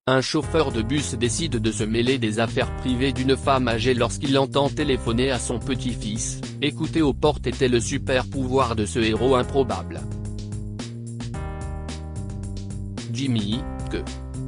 Un chauffeur de bus décide de se mêler des affaires privées d'une femme âgée lorsqu'il entend téléphoner à son petit-fils. Écouter aux portes était le super pouvoir de ce héros improbable. Jimmy,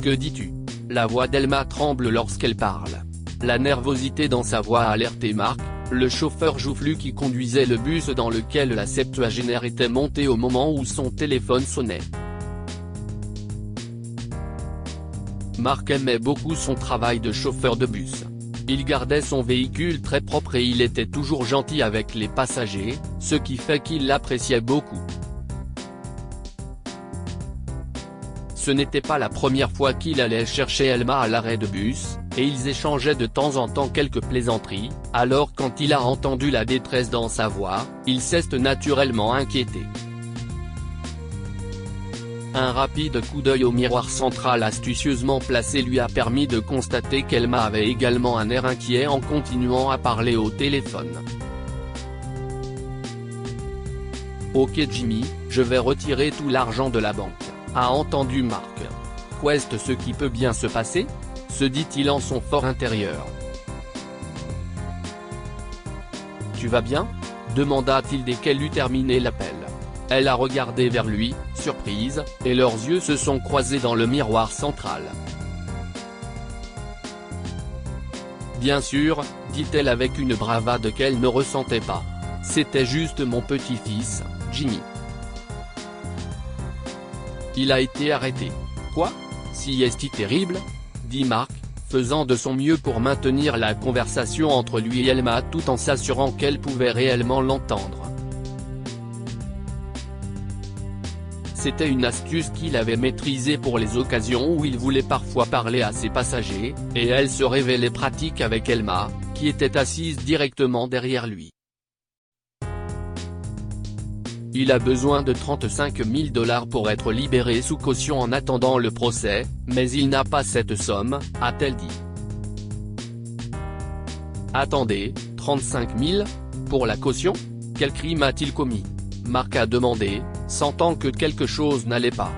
que dis-tu? La voix d'Elma tremble lorsqu'elle parle. La nervosité dans sa voix a alerté Mark, le chauffeur joufflu qui conduisait le bus dans lequel la septuagénaire était montée au moment où son téléphone sonnait. Mark aimait beaucoup son travail de chauffeur de bus. Il gardait son véhicule très propre et il était toujours gentil avec les passagers, ce qui fait qu'il l'appréciait beaucoup. Ce n'était pas la première fois qu'il allait chercher Elma à l'arrêt de bus, et ils échangeaient de temps en temps quelques plaisanteries. Alors quand il a entendu la détresse dans sa voix, il s'est naturellement inquiété. Un rapide coup d'œil au miroir central astucieusement placé lui a permis de constater qu'Elma avait également un air inquiet en continuant à parler au téléphone. « Ok Jimmy, je vais retirer tout l'argent de la banque », a entendu Mark. « Qu'est-ce ce qui peut bien se passer ?» se dit-il en son fort intérieur. « Tu vas bien ?» demanda-t-il dès qu'elle eut terminé l'appel. Elle a regardé vers lui, surprise, et leurs yeux se sont croisés dans le miroir central. « Bien sûr, dit-elle avec une bravade qu'elle ne ressentait pas. C'était juste mon petit-fils, Jimmy. Il a été arrêté. Quoi? Si est-il terrible? Dit Mark, faisant de son mieux pour maintenir la conversation entre lui et Elma tout en s'assurant qu'elle pouvait réellement l'entendre. C'était une astuce qu'il avait maîtrisée pour les occasions où il voulait parfois parler à ses passagers, et elle se révélait pratique avec Elma, qui était assise directement derrière lui. Il a besoin de 35 000 $ pour être libéré sous caution en attendant le procès, mais il n'a pas cette somme, a-t-elle dit. Attendez, 35 000 pour la caution? Quel crime a-t-il commis? Mark a demandé, sentant que quelque chose n'allait pas.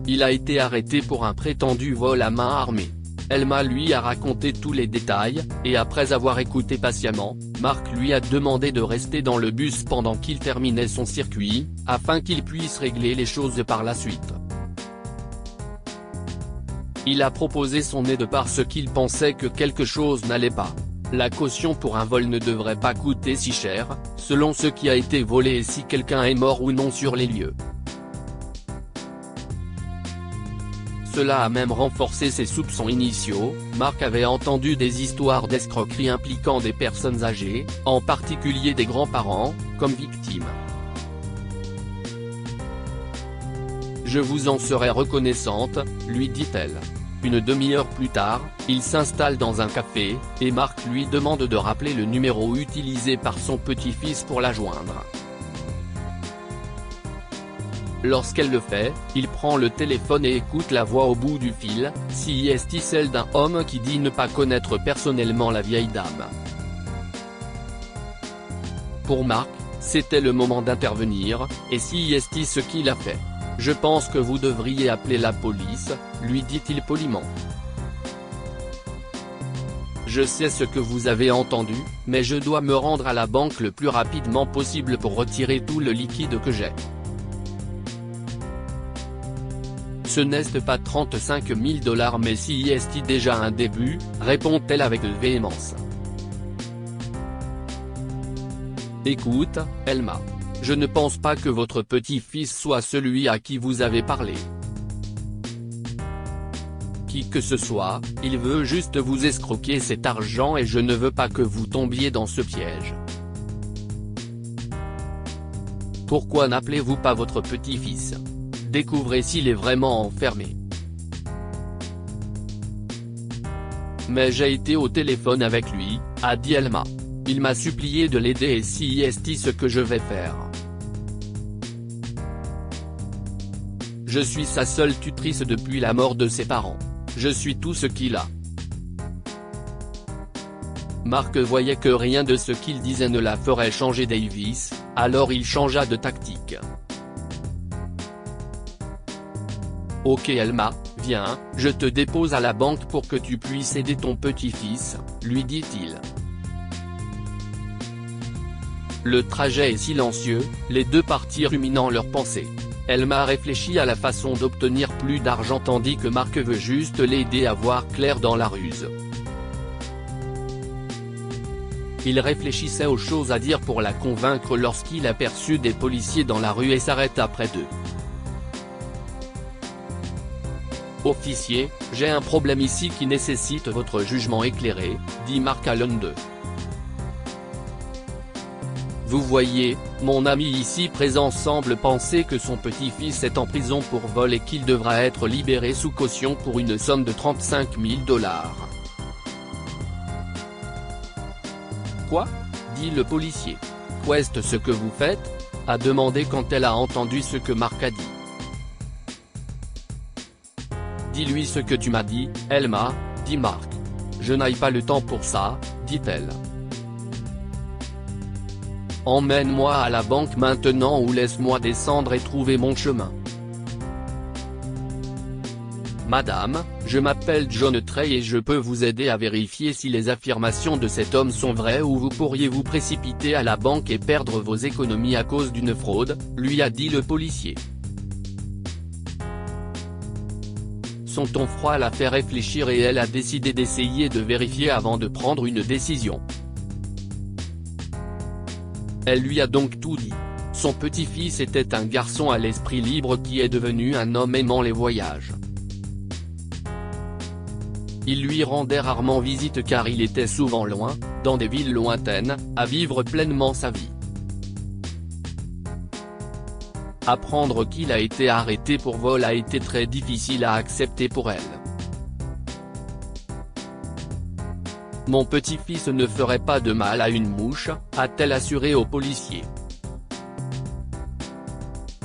Il a été arrêté pour un prétendu vol à main armée. Elma lui a raconté tous les détails, et après avoir écouté patiemment, Mark lui a demandé de rester dans le bus pendant qu'il terminait son circuit, afin qu'il puisse régler les choses par la suite. Il a proposé son aide parce qu'il pensait que quelque chose n'allait pas. La caution pour un vol ne devrait pas coûter si cher, selon ce qui a été volé et si quelqu'un est mort ou non sur les lieux. Cela a même renforcé ses soupçons initiaux. Mark avait entendu des histoires d'escroquerie impliquant des personnes âgées, en particulier des grands-parents, comme victimes. « Je vous en serai reconnaissante », lui dit-elle. Une demi-heure plus tard, il s'installe dans un café, et Mark lui demande de rappeler le numéro utilisé par son petit-fils pour la joindre. Lorsqu'elle le fait, il prend le téléphone et écoute la voix au bout du fil, si est celle d'un homme qui dit ne pas connaître personnellement la vieille dame. Pour Mark, c'était le moment d'intervenir, et si est ce qu'il a fait. « Je pense que vous devriez appeler la police », lui dit-il poliment. « Je sais ce que vous avez entendu, mais je dois me rendre à la banque le plus rapidement possible pour retirer tout le liquide que j'ai. » Ce n'est pas 35 000 $ mais si est déjà un début, répond-elle avec véhémence. Écoute, Elma. Je ne pense pas que votre petit-fils soit celui à qui vous avez parlé. Qui que ce soit, il veut juste vous escroquer cet argent et je ne veux pas que vous tombiez dans ce piège. Pourquoi n'appelez-vous pas votre petit-fils? Découvrez s'il est vraiment enfermé. Mais j'ai été au téléphone avec lui, a dit Elma. Il m'a supplié de l'aider et si est ce que je vais faire. Je suis sa seule tutrice depuis la mort de ses parents. Je suis tout ce qu'il a. Mark voyait que rien de ce qu'il disait ne la ferait changer Davis, alors il changea de tactique. Ok Elma, viens, je te dépose à la banque pour que tu puisses aider ton petit-fils, lui dit-il. Le trajet est silencieux, les deux parties ruminant leurs pensées. Elma réfléchit à la façon d'obtenir plus d'argent tandis que Marc veut juste l'aider à voir clair dans la ruse. Il réfléchissait aux choses à dire pour la convaincre lorsqu'il aperçut des policiers dans la rue et s'arrêta près d'eux. « Officier, j'ai un problème ici qui nécessite votre jugement éclairé », dit Marc à l'un d'eux. « Vous voyez, mon ami ici présent semble penser que son petit-fils est en prison pour vol et qu'il devra être libéré sous caution pour une somme de 35 000 $. Quoi ? Dit le policier. Qu'est-ce ce que vous faites ? A demandé quand elle a entendu ce que Marc a dit. Dis-lui ce que tu m'as dit, Elma, dit Marc. Je n'ai pas le temps pour ça, dit-elle. Emmène-moi à la banque maintenant ou laisse-moi descendre et trouver mon chemin. Madame, je m'appelle John Trey et je peux vous aider à vérifier si les affirmations de cet homme sont vraies ou vous pourriez vous précipiter à la banque et perdre vos économies à cause d'une fraude, lui a dit le policier. Son ton froid l'a fait réfléchir et elle a décidé d'essayer de vérifier avant de prendre une décision. Elle lui a donc tout dit. Son petit-fils était un garçon à l'esprit libre qui est devenu un homme aimant les voyages. Il lui rendait rarement visite car il était souvent loin, dans des villes lointaines, à vivre pleinement sa vie. Apprendre qu'il a été arrêté pour vol a été très difficile à accepter pour elle. Mon petit-fils ne ferait pas de mal à une mouche, a-t-elle assuré au policier.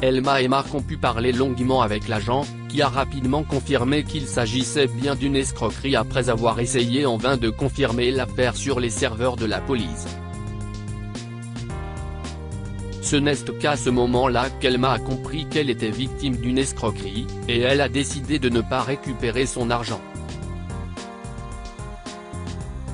Elma et Marc ont pu parler longuement avec l'agent, qui a rapidement confirmé qu'il s'agissait bien d'une escroquerie après avoir essayé en vain de confirmer l'affaire sur les serveurs de la police. Ce n'est qu'à ce moment-là qu'Elma a compris qu'elle était victime d'une escroquerie, et elle a décidé de ne pas récupérer son argent.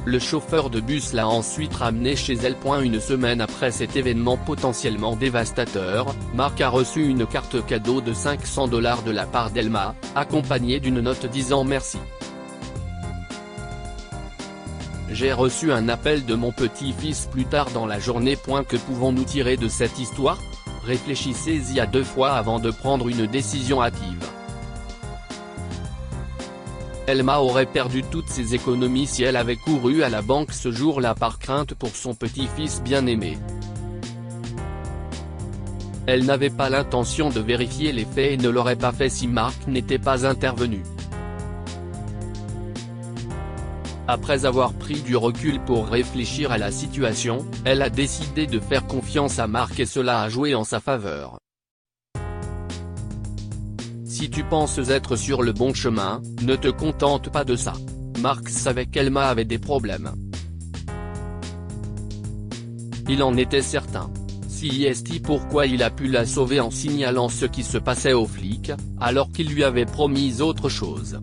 Le chauffeur de bus l'a ensuite ramenée chez elle. Une semaine après cet événement potentiellement dévastateur, Marc a reçu une carte cadeau de 500 $ de la part d'Elma, accompagnée d'une note disant merci. J'ai reçu un appel de mon petit-fils plus tard dans la journée. Que pouvons-nous tirer de cette histoire ? Réfléchissez-y à deux fois avant de prendre une décision hâtive. Elma aurait perdu toutes ses économies si elle avait couru à la banque ce jour-là par crainte pour son petit-fils bien-aimé. Elle n'avait pas l'intention de vérifier les faits et ne l'aurait pas fait si Marc n'était pas intervenu. Après avoir pris du recul pour réfléchir à la situation, elle a décidé de faire confiance à Marc et cela a joué en sa faveur. Si tu penses être sur le bon chemin, ne te contente pas de ça. Marc savait qu'Elma avait des problèmes. Il en était certain. Si est pourquoi il a pu la sauver en signalant ce qui se passait aux flics, alors qu'il lui avait promis autre chose.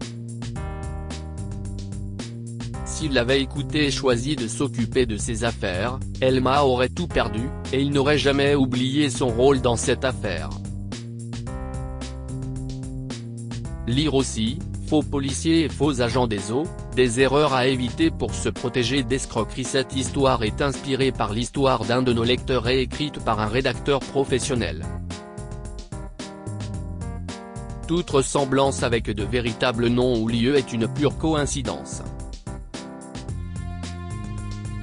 S'il l'avait écouté et choisi de s'occuper de ses affaires, Elma aurait tout perdu, et il n'aurait jamais oublié son rôle dans cette affaire. Lire aussi, faux policiers et faux agents des eaux, des erreurs à éviter pour se protéger d'escroqueries. Cette histoire est inspirée par l'histoire d'un de nos lecteurs et écrite par un rédacteur professionnel. Toute ressemblance avec de véritables noms ou lieux est une pure coïncidence.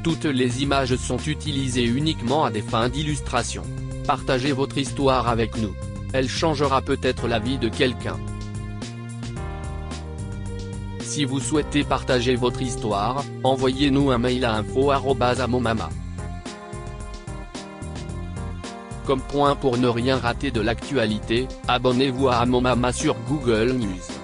Toutes les images sont utilisées uniquement à des fins d'illustration. Partagez votre histoire avec nous. Elle changera peut-être la vie de quelqu'un. Si vous souhaitez partager votre histoire, envoyez-nous un mail à info@amomama.com. Pour ne rien rater de l'actualité, abonnez-vous à Amomama sur Google News.